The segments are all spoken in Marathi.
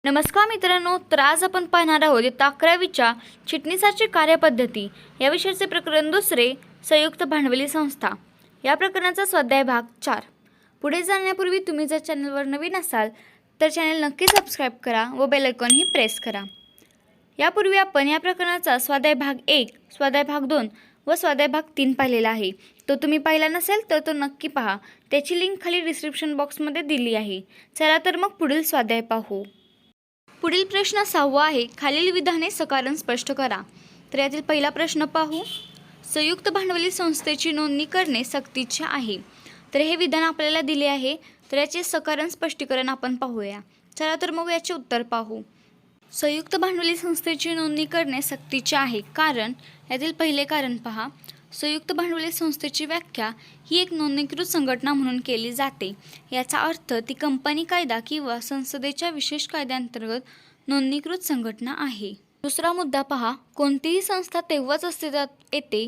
नमस्कार मित्रांनो, तर आज आपण पाहणार आहोत इयत्ता 11वीच्या चिटणीसाची कार्यपद्धती या विषयाचे प्रकरण दुसरे, संयुक्त भांडवली संस्था. या प्रकरणाचा स्वाध्याय भाग 4. पुढे जाण्यापूर्वी तुम्ही जर चॅनलवर नवीन असाल तर चॅनल नक्की सबस्क्राईब करा व बेल आयकॉनही प्रेस करा. यापूर्वी आपण या प्रकरणाचा स्वाध्याय भाग 1, स्वाध्याय भाग 2 व स्वाध्याय भाग 3 पाहिलेला आहे. तो तुम्ही पाहिला नसेल तर तो नक्की पहा. त्याची लिंक खाली डिस्क्रिप्शन बॉक्समध्ये दिली आहे. चला तर मग पुढील स्वाध्याय पाहू. पुढील प्रश्न 6 आहे, खालील विधाने सकारण स्पष्ट करा. तर यातील पहिला प्रश्न पाहू. संयुक्त भांडवली संस्थेची नोंदणी करणे सक्तीचे आहे. तर हे विधान आपल्याला दिले आहे. तर याचे सकारण स्पष्टीकरण आपण पाहूया. चला तर मग याचे उत्तर पाहू. संयुक्त भांडवली संस्थेची नोंदणी करणे सक्तीचे आहे कारण यातील पहिले कारण पहा. संयुक्त भांडवली संस्थेची व्याख्या ही एक नोंदणीकृत संघटना म्हणून केली जाते. याचा अर्थ ती कंपनी कायदा किंवा संसदेच्या विशेष कायद्यांतर्गत नोंदणीकृत संघटना आहे. दुसरा मुद्दा पहा. कोणतीही संस्था तेव्हाच अस्तित्वात येते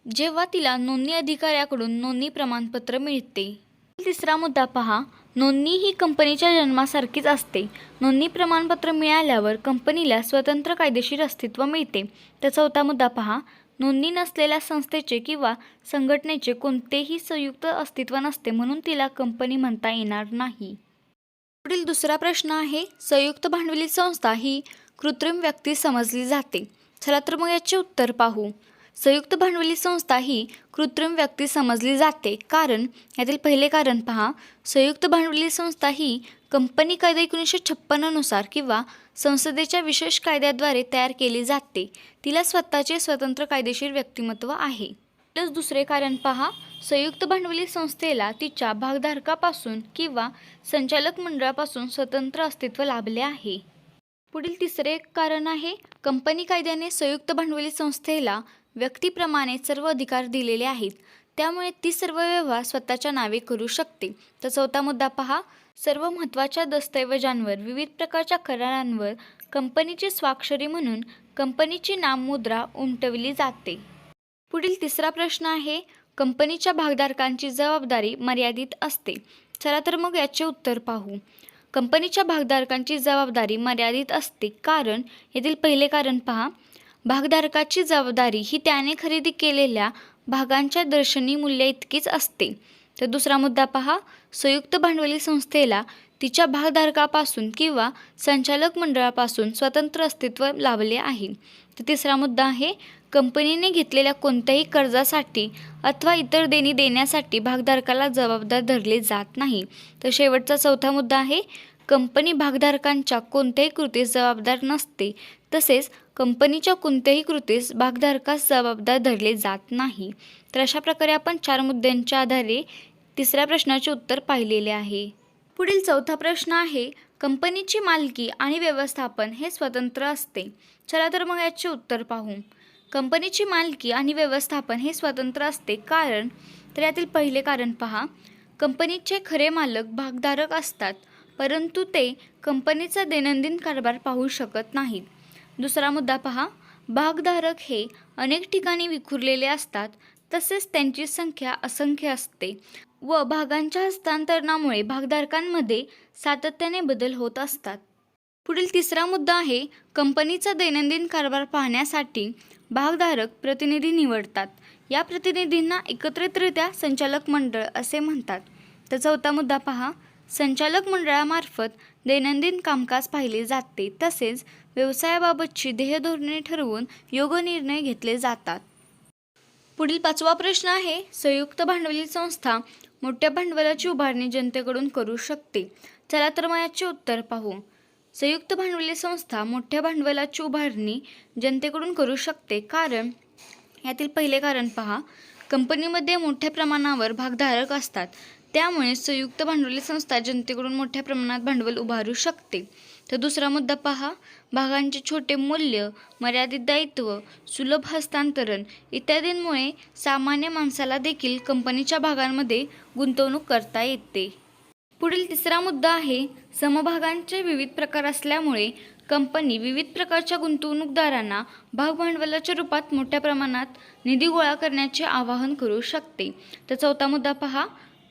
जेव्हा तिला नोंदणी अधिकाऱ्याकडून नोंदणी प्रमाणपत्र मिळते. तिसरा मुद्दा पहा. नोंदणी ही कंपनीच्या जन्मासारखीच असते. नोंदणी प्रमाणपत्र मिळाल्यावर कंपनीला स्वतंत्र कायदेशीर अस्तित्व मिळते. तर चौथा मुद्दा पहा. नोंदणी नसलेल्या संस्थेचे किंवा संघटनेचे कोणतेही संयुक्त अस्तित्व नसते म्हणून तिला कंपनी म्हणता येणार नाही. पुढील दुसरा प्रश्न आहे. संयुक्त भांडवली संस्था ही कृत्रिम व्यक्ती समजली जाते. चला तर मग याचे उत्तर पाहू. संयुक्त भांडवली संस्था ही कृत्रिम व्यक्ती समजली जाते कारण यातील पहिले कारण पहा. संयुक्त भांडवली संस्था ही कंपनी कायदा 1956 नुसार किंवा संसदेच्या विशेष कायद्याद्वारे तयार केली जाते. तिला स्वतःचे स्वतंत्र कायदेशीर व्यक्तिमत्व आहे. दुसरे कारण पहा. संयुक्त भांडवली संस्थेला तिच्या भागधारकापासून किंवा संचालक मंडळापासून स्वतंत्र अस्तित्व लाभले आहे. पुढील तिसरे कारण आहे. कंपनी कायद्याने संयुक्त भांडवली संस्थेला व्यक्तीप्रमाणे सर्व अधिकार दिलेले आहेत. त्यामुळे ती सर्व व्यवहार स्वतःच्या नावे करू शकते. तर चौथा मुद्दा पहा. सर्व महत्त्वाच्या दस्तऐवजांवर विविध प्रकारच्या करारांवर कंपनीची स्वाक्षरी म्हणून कंपनीची नाममुद्रा उमटवली जाते. पुढील तिसरा प्रश्न आहे. कंपनीच्या भागधारकांची जबाबदारी मर्यादित असते. चला तर मग याचे उत्तर पाहू. कंपनीच्या भागधारकांची जबाबदारी मर्यादित असते कारण येथील पहिले कारण पहा. भागधारकाची जबाबदारी ही त्याने खरेदी केलेल्या भागांच्या दर्शनी मूल्या इतकीच असते. तर दुसरा मुद्दा पहा. संयुक्त भांडवली संस्थेला तिच्या भागधारकापासून किंवा संचालक मंडळापासून स्वतंत्र अस्तित्व लाभले आहे. तर तिसरा मुद्दा आहे. कंपनीने घेतलेल्या कोणत्याही कर्जासाठी अथवा इतर देणी देण्यासाठी भागधारकाला जबाबदार धरले जात नाही. तर शेवटचा चौथा मुद्दा आहे. कंपनी भागधारकांच्या कोणत्याही कृतीस जबाबदार नसते तसेच कंपनीच्या कोणत्याही कृतीस भागधारकास जबाबदार धरले जात नाही. तर अशा प्रकारे आपण 4 मुद्द्यांच्या आधारे तिसऱ्या प्रश्नाचे उत्तर पाहिलेले आहे. पुढील चौथा प्रश्न आहे. कंपनीची मालकी आणि व्यवस्थापन हे स्वतंत्र असते. चला तर मग याचे उत्तर पाहू. कंपनीची मालकी आणि व्यवस्थापन हे स्वतंत्र असते कारण तर यातील पहिले कारण पहा. कंपनीचे खरे मालक भागधारक असतात परंतु ते कंपनीचा दैनंदिन कारभार पाहू शकत नाहीत. दुसरा मुद्दा पहा. भागधारक हे अनेक ठिकाणी विखुरलेले असतात तसेच त्यांची संख्या असंख्य असते व भागांच्या हस्तांतरणामुळे भागधारकांमध्ये सातत्याने बदल होत असतात. पुढील तिसरा मुद्दा आहे. कंपनीचा दैनंदिन कारभार पाहण्यासाठी भागधारक प्रतिनिधी निवडतात. या प्रतिनिधींना एकत्रितरित्या संचालक मंडळ असे म्हणतात. तर चौथा मुद्दा पहा. संचालक मंडळामार्फत दैनंदिन कामकाज पाहिले जाते तसेच व्यवसायाबाबतची ध्येयधोरणे ठरवून योग्य निर्णय घेतले जातात. पुढील 5वा प्रश्न आहे. संयुक्त भांडवली संस्था मोठ्या भांडवलाची उभारणी जनतेकडून करू शकते. चला तर मग याचे उत्तर पाहू. संयुक्त भांडवली संस्था मोठ्या भांडवलाची उभारणी जनतेकडून करू शकते कारण यातील पहिले कारण पहा. कंपनीमध्ये मोठ्या प्रमाणावर भागधारक असतात त्यामुळे संयुक्त भांडवली संस्था जनतेकडून मोठ्या प्रमाणात भांडवल उभारू शकते. तर दुसरा मुद्दा पहा. भागांचे छोटे मूल्य, मर्यादित दायित्व, सुलभ हस्तांतरण इत्यादींमुळे सामान्य माणसाला देखील कंपनीच्या भागांमध्ये गुंतवणूक करता येते. पुढील तिसरा मुद्दा आहे. समभागांचे विविध प्रकार असल्यामुळे कंपनी विविध प्रकारच्या गुंतवणूकदारांना भागभांडवलाच्या रूपात मोठ्या प्रमाणात निधी गोळा करण्याचे आवाहन करू शकते. तर चौथा मुद्दा पहा.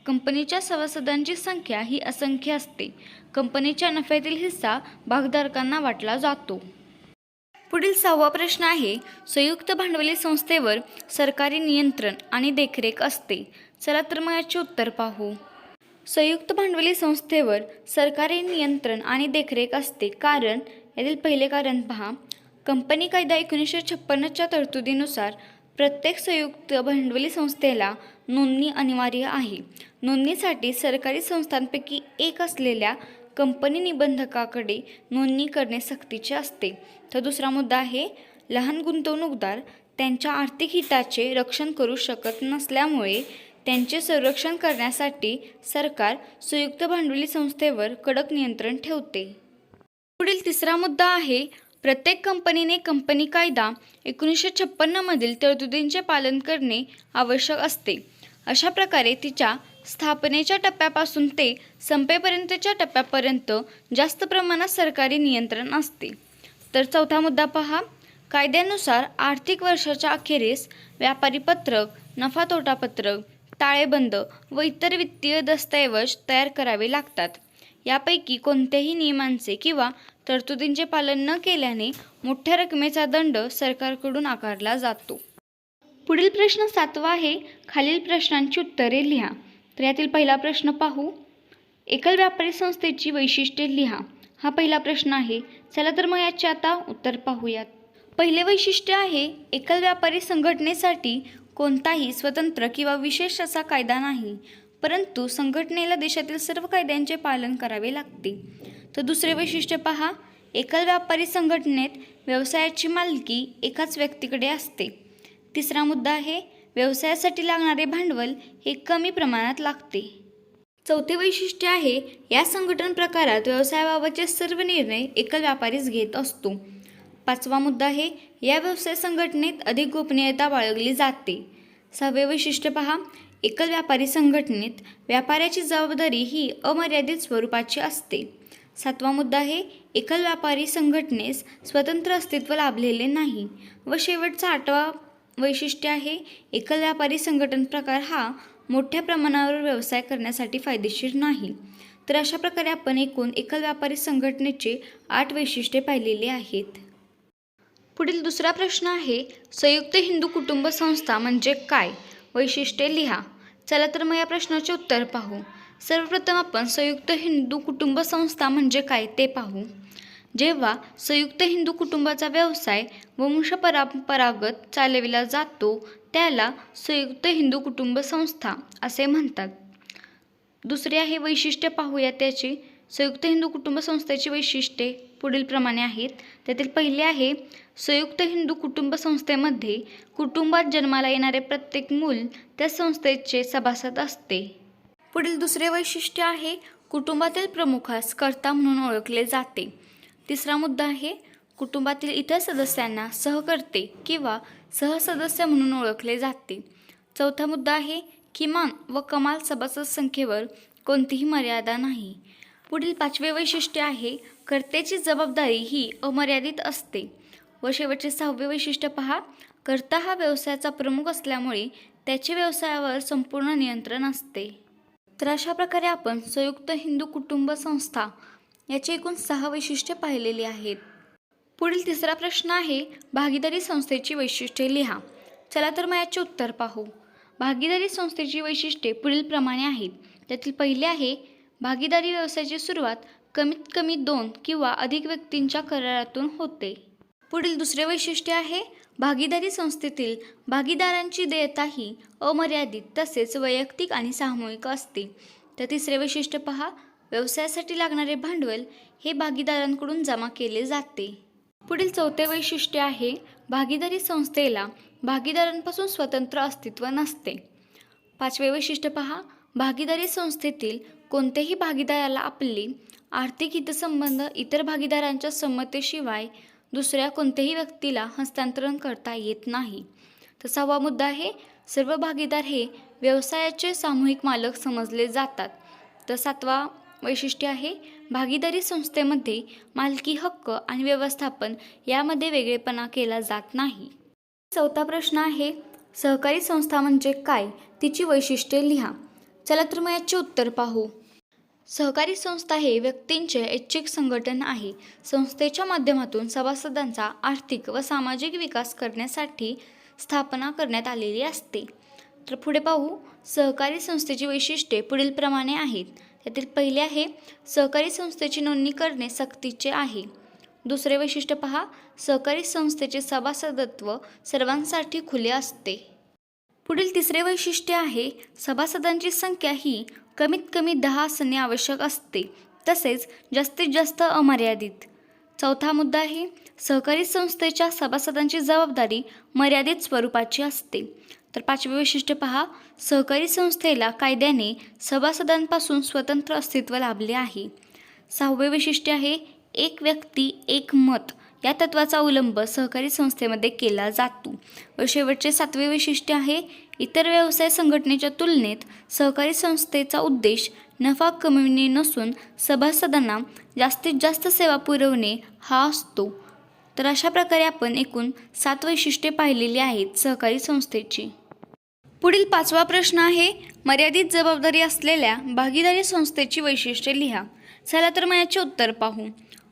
कंपनीच्या सभासदांची संख्या ही असंख्य असते कंपनीच्या नफ्यातील हिस्सा भागधारकांना वाटला जातो. पुढील 6वा प्रश्न आहे, संयुक्त भांडवली संस्थेवर सरकारी नियंत्रण आणि देखरेख असते. चला तर मग याचे उत्तर पाहू. संयुक्त भांडवली संस्थेवर सरकारी नियंत्रण आणि देखरेख असते कारण यातील पहिले कारण पहा. कंपनी कायदा 1956च्या तरतुदीनुसार प्रत्येक संयुक्त भांडवली संस्थेला नोंदणी अनिवार्य आहे. नोंदणीसाठी सरकारी संस्थांपैकी एक असलेल्या कंपनी निबंधकाकडे नोंदणी करणे सक्तीचे असते. तर दुसरा मुद्दा आहे, लहान गुंतवणूकदार त्यांच्या आर्थिक हिताचे रक्षण करू शकत नसल्यामुळे त्यांचे संरक्षण करण्यासाठी सरकार संयुक्त भांडवली संस्थेवर कडक नियंत्रण ठेवते. पुढील तिसरा मुद्दा आहे, प्रत्येक कंपनीने कंपनी कायदा 1956 मधील तरतुदींचे पालन करणे आवश्यक असते. अशा प्रकारे तिच्या स्थापनेच्या टप्प्यापासून ते संपेपर्यंतच्या टप्प्यापर्यंत जास्त प्रमाणात सरकारी नियंत्रण असते. तर चौथा मुद्दा पहा, कायद्यानुसार आर्थिक वर्षाच्या अखेरीस व्यापारी पत्रक, नफा तोटा पत्रक, ताळेबंद व इतर वित्तीय दस्तऐवज तयार करावे लागतात. यापैकी कोणत्याही नियमांचे किंवा तरतुदींचे पालन न केल्याने मोठ्या रकमेचा दंड सरकारकडून आकारला जातो. पुढील प्रश्न 7वा आहे, खालील प्रश्नांची उत्तरे लिहा. तर यातील पहिला प्रश्न पाहू. एकल व्यापारी संस्थेची वैशिष्ट्ये लिहा. हा पहिला प्रश्न आहे. चला तर मग याचे आता उत्तर पाहूयात. पहिले वैशिष्ट्य आहे, एकल व्यापारी संघटनेसाठी कोणताही स्वतंत्र किंवा विशेष असा कायदा नाही, परंतु संघटनेला देशातील सर्व कायद्यांचे पालन करावे लागते. तर दुसरे वैशिष्ट्य पहा, एकल व्यापारी संघटनेत व्यवसायाची मालकी एकाच व्यक्तीकडे असते. तिसरा मुद्दा आहे, व्यवसायासाठी लागणारे भांडवल हे कमी प्रमाणात लागते. चौथे वैशिष्ट्य आहे, या संघटन प्रकारात व्यवसायाबाबतचे सर्व निर्णय एकल व्यापारीच घेत असतो. पाचवा मुद्दा आहे, या व्यवसाय संघटनेत अधिक गोपनीयता बाळगली जाते. 6वे वैशिष्ट्य पहा, एकल व्यापारी संघटनेत व्यापाऱ्याची जबाबदारी ही अमर्यादित स्वरूपाची असते. 7वा मुद्दा आहे, एकल व्यापारी संघटनेस स्वतंत्र अस्तित्व लाभलेले नाही. व शेवटचा 8वा वैशिष्ट्य आहे, एकल व्यापारी संघटन प्रकार हा मोठ्या प्रमाणावर व्यवसाय करण्यासाठी फायदेशीर नाही. तर अशा प्रकारे आपण एकूण एकल व्यापारी संघटनेचे 8 वैशिष्ट्ये पाहिलेली आहेत. पुढील दुसरा प्रश्न आहे, संयुक्त हिंदू कुटुंब संस्था म्हणजे काय? वैशिष्ट्ये लिहा. चला तर मग या प्रश्नाचे उत्तर पाहू. सर्वप्रथम आपण संयुक्त हिंदू कुटुंब संस्था म्हणजे काय ते पाहू. जेव्हा संयुक्त हिंदू कुटुंबाचा व्यवसाय वंशपरंपरागत चालविला जातो त्याला संयुक्त हिंदू कुटुंब संस्था असे म्हणतात. दुसरे आहे वैशिष्ट्य पाहूया त्याची. संयुक्त हिंदू कुटुंब संस्थेची वैशिष्ट्ये पुढील प्रमाणे आहेत. त्यातील पहिले आहे, संयुक्त हिंदू कुटुंब संस्थेमध्ये कुटुंबात जन्माला येणारे प्रत्येक मूल त्या संस्थेचे सभासद असते. पुढील दुसरे वैशिष्ट्य आहे, कुटुंबातील प्रमुखास कर्ता म्हणून ओळखले जाते. तिसरा मुद्दा आहे, कुटुंबातील इतर सदस्यांना सहकर्ते किंवा सहसदस्य म्हणून ओळखले जाते. चौथा मुद्दा आहे, किमान व कमाल सभासद संख्येवर कोणतीही मर्यादा नाही. पुढील 5वे वैशिष्ट्य आहे, कर्त्याची जबाबदारी ही अमर्यादित असते. व शेवटचे 6वे वैशिष्ट्य पहा, कर्ता हा व्यवसायाचा प्रमुख असल्यामुळे त्याचे व्यवसायावर संपूर्ण नियंत्रण असते. तर अशा प्रकारे आपण संयुक्त हिंदू कुटुंब संस्था याची एकूण 6 वैशिष्ट्ये पाहिलेली आहेत. पुढील तिसरा प्रश्न आहे, भागीदारी संस्थेची वैशिष्ट्ये लिहा. चला तर मग याचे उत्तर पाहू. भागीदारी संस्थेची वैशिष्ट्ये पुढील प्रमाणे आहेत. त्यातील पहिले आहे, भागीदारी व्यवसायाची सुरुवात कमीत कमी 2 किंवा अधिक व्यक्तींच्या करारातून होते. पुढील दुसरे वैशिष्ट्य आहे, भागीदारी संस्थेतील भागीदारांची देयता ही अमर्यादित तसेच वैयक्तिक आणि सामूहिक असते. तर तिसरे वैशिष्ट्य पहा, व्यवसायासाठी लागणारे भांडवल हे भागीदारांकडून जमा केले जाते. पुढील 4थे वैशिष्ट्य आहे, भागीदारी संस्थेला भागीदारांपासून स्वतंत्र अस्तित्व नसते. 5वे वैशिष्ट्य पहा, भागीदारी संस्थेतील कोणत्याही भागीदाराला आपली आर्थिक हितसंबंध इतर भागीदारांच्या संमतीशिवाय दुसऱ्या कोणत्याही व्यक्तीला हस्तांतरण करता येत नाही. तर 6वा मुद्दा आहे, सर्व भागीदार हे व्यवसायाचे सामूहिक मालक समजले जातात. तर 7वा वैशिष्ट्य आहे, भागीदारी संस्थेमध्ये मालकी हक्क आणि व्यवस्थापन यामध्ये वेगळेपणा केला जात नाही. 4था प्रश्न आहे, सहकारी संस्था म्हणजे काय? तिची वैशिष्ट्ये लिहा. चला तर मग याचे उत्तर पाहू. सहकारी संस्था हे व्यक्तींचे ऐच्छिक संघटन आहे. संस्थेच्या माध्यमातून सभासदांचा आर्थिक व सामाजिक विकास करण्यासाठी स्थापना करण्यात आलेली असते. तर पुढे पाहू, सहकारी संस्थेची वैशिष्ट्ये पुढीलप्रमाणे आहेत. त्यातील पहिले आहे, सहकारी संस्थेची नोंदणी करणे सक्तीचे आहे. दुसरे वैशिष्ट्य पहा, सहकारी संस्थेचे सभासदत्व सर्वांसाठी खुले असते. पुढील तिसरे वैशिष्ट्य आहे, सभासदांची संख्या ही कमीत कमी 10 असणे आवश्यक असते, तसेच जास्तीत जास्त अमर्यादित. चौथा मुद्दा आहे, सहकारी संस्थेच्या सभासदांची जबाबदारी मर्यादित स्वरूपाची असते. तर पाचवे वैशिष्ट्य पहा, सहकारी संस्थेला कायद्याने सभासदांपासून स्वतंत्र अस्तित्व लाभले आहे. सहावे वैशिष्ट्य आहे, एक व्यक्ती एक मत या तत्वाचा अवलंब सहकारी संस्थेमध्ये केला जातो. व शेवटचे सातवे वैशिष्ट्य आहे, इतर व्यवसाय संघटनेच्या तुलनेत सहकारी संस्थेचा उद्देश नफा कमविणे नसून सभासदांना जास्तीत जास्त सेवा पुरवणे हा असतो. तर अशा प्रकारे आपण एकूण 7 वैशिष्ट्ये पाहिलेली आहेत सहकारी संस्थेची. पुढील 5वा प्रश्न आहे, मर्यादित जबाबदारी असलेल्या भागीदारी संस्थेची वैशिष्ट्ये लिहा. चला तर मग याचे उत्तर पाहू.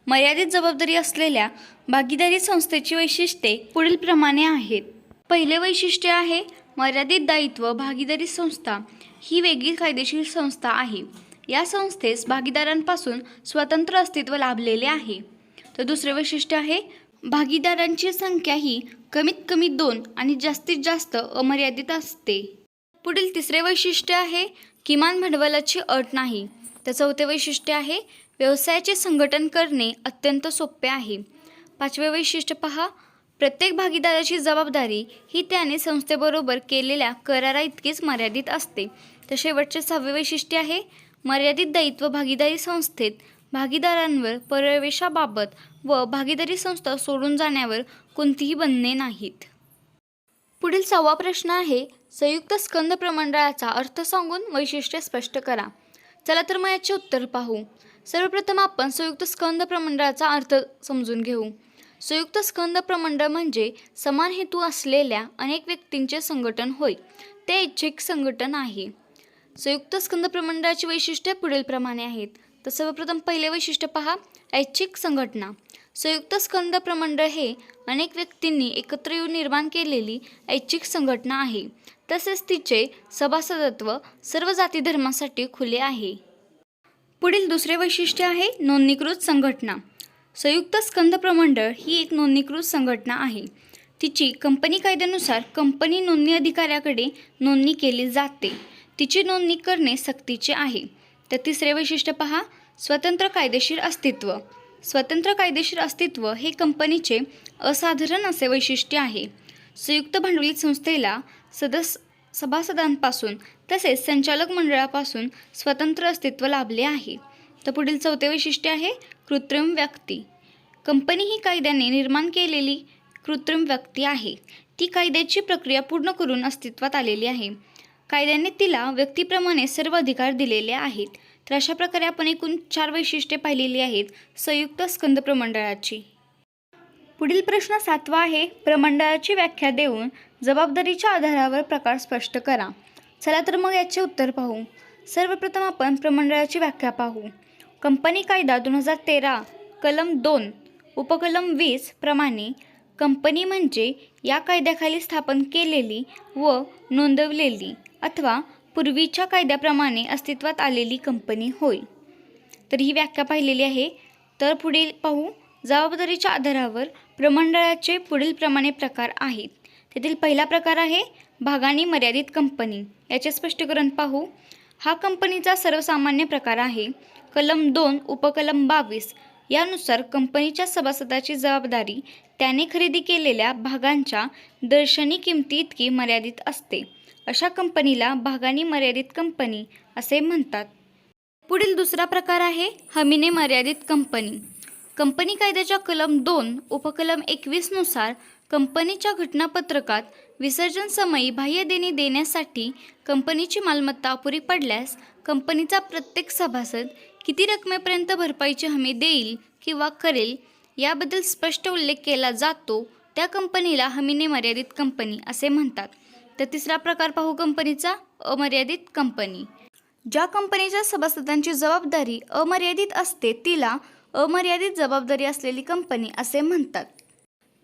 मर्यादित जबाबदारी असलेल्या भागीदारी संस्थेची वैशिष्ट्ये पुढीलप्रमाणे आहेत. पहिले वैशिष्ट्य आहे, मर्यादित दायित्व भागीदारी संस्था ही वेगळी कायदेशीर संस्था आहे. या संस्थेस भागीदारांपासून स्वतंत्र अस्तित्व लाभलेले आहे. तर दुसरे वैशिष्ट्य आहे, भागीदारांची संख्या ही कमीत कमी 2 आणि जास्तीत जास्त अमर्यादित असते. पुढील तिसरे वैशिष्ट्य आहे, किमान भांडवलाची अट नाही. तर चौथे वैशिष्ट्य आहे, व्यवसायाचे संघटन करणे अत्यंत सोपे आहे. पाचवे वैशिष्ट्य पहा, प्रत्येक भागीदाराची जबाबदारी ही त्याने संस्थेबरोबर केलेल्या करारा इतकीच मर्यादित असते. तर शेवटचे 6वे वैशिष्ट्य आहे, मर्यादित दायित्व भागीदारी संस्थेत भागीदारांवर प्रवेशाबाबत व भागीदारी संस्था सोडून जाण्यावर कोणतीही बंधने नाहीत. पुढील 6वा प्रश्न आहे, संयुक्त स्कंद प्रमंडळाचा अर्थ सांगून वैशिष्ट्ये स्पष्ट करा. चला तर मग याचे उत्तर पाहू. सर्वप्रथम आपण संयुक्त स्कंद प्रमंडळाचा अर्थ समजून घेऊ. संयुक्त स्कंद प्रमंडळ म्हणजे समान हेतू असलेल्या अनेक व्यक्तींचे संघटन होय. ते ऐच्छिक संघटन आहे. संयुक्त स्कंद प्रमंडळाची वैशिष्ट्ये पुढीलप्रमाणे आहेत. तर सर्वप्रथम पहिले वैशिष्ट्य पहा, ऐच्छिक संघटना. संयुक्त स्कंद प्रमंडळ हे अनेक व्यक्तींनी एकत्र येऊन निर्माण केलेली ऐच्छिक संघटना आहे. तसेच तिचे सभासदत्व सर्व जाती धर्मासाठी खुले आहे. पुढील दुसरे वैशिष्ट्य आहे, नोंदणीकृत संघटना. संयुक्त स्कंद प्रमंडळ ही एक नोंदणीकृत संघटना आहे. तिची कंपनी कायद्यानुसार कंपनी नोंदणी अधिकाऱ्याकडे नोंदणी केली जाते. तिची नोंदणी करणे सक्तीचे आहे. तर तिसरे वैशिष्ट्य पहा, स्वतंत्र कायदेशीर अस्तित्व. स्वतंत्र कायदेशीर अस्तित्व हे कंपनीचे असाधारण असे वैशिष्ट्य आहे. संयुक्त भांडवली संस्थेला सभासदांपासून तसेच संचालक मंडळापासून स्वतंत्र अस्तित्व लाभले आहे. तर पुढील 4थे वैशिष्ट्य आहे, कृत्रिम व्यक्ती. कंपनी ही कायद्याने निर्माण केलेली कृत्रिम व्यक्ती आहे. ती कायद्याची प्रक्रिया पूर्ण करून अस्तित्वात आलेली आहे. कायद्याने तिला व्यक्तीप्रमाणे सर्व अधिकार दिलेले आहेत. तर अशा प्रकारे आपण एकूण 4 वैशिष्ट्ये पाहिलेली आहेत संयुक्त स्कंद प्रमंडळाची. पुढील प्रश्न 7वा आहे, प्रमंडळाची व्याख्या देऊन जबाबदारीच्या आधारावर प्रकार स्पष्ट करा. चला तर मग याचे उत्तर पाहू. सर्वप्रथम आपण प्रमंडळाची व्याख्या पाहू. कंपनी कायदा 2013 कलम 2 उपकलम 20 प्रमाणे कंपनी म्हणजे या कायद्याखाली स्थापन केलेली व नोंदवलेली अथवा पूर्वीच्या कायद्याप्रमाणे अस्तित्वात आलेली कंपनी होय. तर ही व्याख्या पाहिलेली आहे. तर पुढील पाहू, जबाबदारीच्या आधारावर प्रमंडळाचे पुढीलप्रमाणे प्रकार आहेत. त्यातील पहिला प्रकार आहे भागांनी मर्यादित कंपनी. याचे स्पष्टीकरण पाहू. हा कंपनीचा सर्वसामान्य प्रकार आहे. कलम 2 उपकलम 22 यानुसार कंपनीच्या सभासदाची जबाबदारी त्याने खरेदी केलेल्या भागांच्या दर्शनी किमती इतकी मर्यादित असते. अशा कंपनीला भागांनी मर्यादित कंपनी असे म्हणतात. पुढील दुसरा प्रकार आहे हमीने मर्यादित कंपनी. कंपनी कायद्याच्या कलम 2 उपकलम 21 नुसार कंपनीच्या घटनापत्रकात विसर्जन समयी बाह्य देणी देण्यासाठी कंपनीची मालमत्ता अपुरी पडल्यास कंपनीचा प्रत्येक सभासद किती रकमेपर्यंत भरपाईची हमी देईल किंवा करेल याबद्दल स्पष्ट उल्लेख केला जातो. त्या कंपनीला हमीने मर्यादित कंपनी असे म्हणतात. तर तिसरा प्रकार पाहू कंपनीचा, अमर्यादित कंपनी. ज्या कंपनीच्या सभासदांची जबाबदारी अमर्यादित असते तिला अमर्यादित जबाबदारी असलेली कंपनी असे म्हणतात.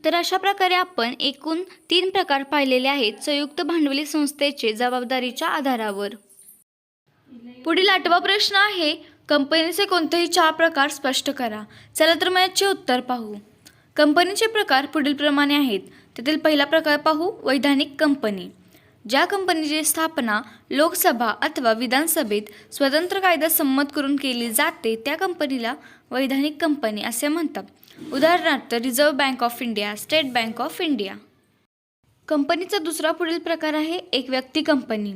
तर अशा प्रकारे आपण एकूण 3 प्रकार पाहिलेले आहेत संयुक्त भांडवली संस्थेचे जबाबदारीच्या आधारावर. पुढील 8वा प्रश्न आहे, कंपनीचे कोणतेही 4 प्रकार स्पष्ट करा. चला तर मग याचे उत्तर पाहू. कंपनीचे प्रकार पुढीलप्रमाणे आहेत. त्यातील पहिला प्रकार पाहू, वैधानिक कंपनी. ज्या कंपनीची स्थापना लोकसभा अथवा विधानसभेत स्वतंत्र कायदा संमत करून केली जाते त्या कंपनीला वैधानिक कंपनी असे म्हणतात. उदाहरणार्थ reserve bank of India, state bank of India. कंपनीचा दुसरा पुढील प्रकार आहे एक व्यक्ती कंपनी.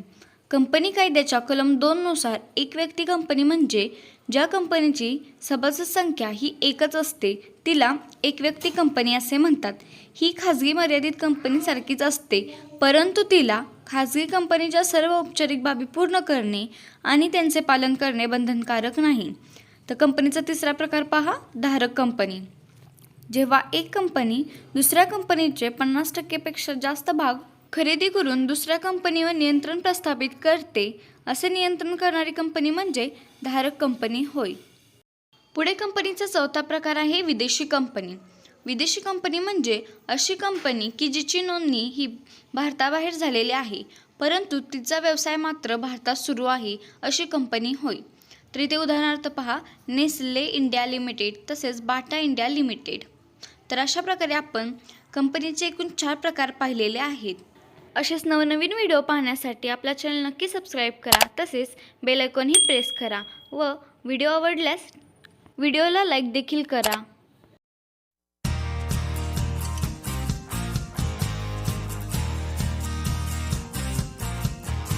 कंपनी कायद्याच्या कलम 2 नुसार एक व्यक्ती कंपनी म्हणजे ज्या कंपनीची सभासद संख्या ही एकच असते तिला एक व्यक्ती कंपनी असे म्हणतात. ही खाजगी मर्यादित कंपनीसारखीच असते, परंतु तिला खाजगी कंपनीच्या सर्व औपचारिक बाबी पूर्ण करणे आणि त्यांचे पालन करणे बंधनकारक नाही. तर कंपनीचा तिसरा प्रकार पहा, धारक कंपनी. जेव्हा एक कंपनी दुसऱ्या कंपनीचे 50% पेक्षा जास्त भाग खरेदी करून दुसऱ्या कंपनीवर नियंत्रण प्रस्थापित करते, असे नियंत्रण करणारी कंपनी म्हणजे धारक कंपनी होय. पुढे कंपनीचा चौथा प्रकार आहे विदेशी कंपनी. विदेशी कंपनी म्हणजे अशी कंपनी की जिची नोंदणी ही भारताबाहेर झालेली आहे, परंतु तिचा व्यवसाय मात्र भारतात सुरू आहे, अशी कंपनी होय. तर इथे उदाहरणार्थ पहा, नेस्ले इंडिया लिमिटेड तसेच बाटा इंडिया लिमिटेड. तर अशा प्रकारे आपण कंपनीचे एकूण 4 प्रकार पाहिलेले आहेत. असेच नवनवीन व्हिडिओ पाहण्यासाठी आपला चॅनल नक्की सबस्क्राईब करा, तसेच बेल आयकॉनही प्रेस करा व व्हिडिओ आवडल्यास व्हिडिओला लाईक देखील करा.